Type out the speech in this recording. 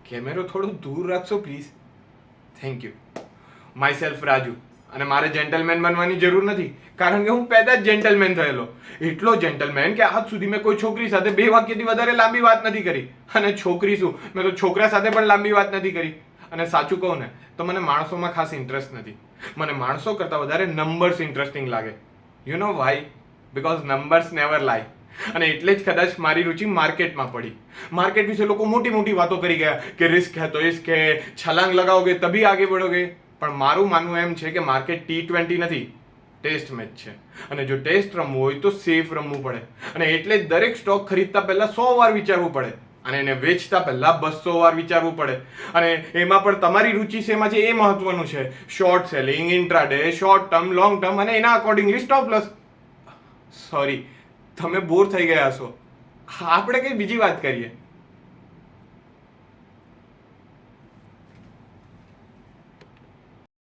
કેમેરો થોડો દૂર રાખશો please? Thank you. My self Raju. અને મારે જેન્ટલમેન બનવાની જરૂર નથી, કારણ કે હું પેદા જ જેન્ટલમેન થયેલો. એટલો જેન્ટલમેન કે આજ સુધી મેં કોઈ છોકરી સાથે 2 વાક્યથી વધારે લાંબી વાત નથી કરી. અને છોકરી શું, મેં તો છોકરા સાથે પણ લાંબી વાત નથી કરી. અને સાચું કહું ને તો મને માણસોમાં ખાસ ઇન્ટરેસ્ટ નથી. મને માણસો કરતાં વધારે નંબર્સ ઇન્ટરેસ્ટિંગ લાગે. You know why? Because numbers never lie. અને એટલે જ કદાચ મારી રુચિ માર્કેટમાં પડી. માર્કેટ વિશે લોકો મોટી મોટી વાતો કરી ગયા કે રિસ્ક હે તો ઇશ્ક હે, છલાંગ લગાઓગે તभी આગે बढ़ोगे. પણ મારું માનવું એમ છે કે માર્કેટ T20 નથી, ટેસ્ટ મેચ છે. અને જો ટેસ્ટ રમવું હોય તો સેફ રમવું પડે. અને એટલે જ દરેક સ્ટોક ખરીદતા પહેલા 100 વાર વિચારવું પડે. અને એને વેચતા પહેલા 200 વાર વિચારવું પડે. અને એમાં પણ તમારી રુચિ શેમાં છે એ મહત્વનું છે. Short selling, intraday, short term, long term અને એના અકોર્ડિંગલી સ્ટોપ લોસ. સોરી, તમે બોર થઈ ગયા છો. આપણે કઈ બીજી વાત કરીએ.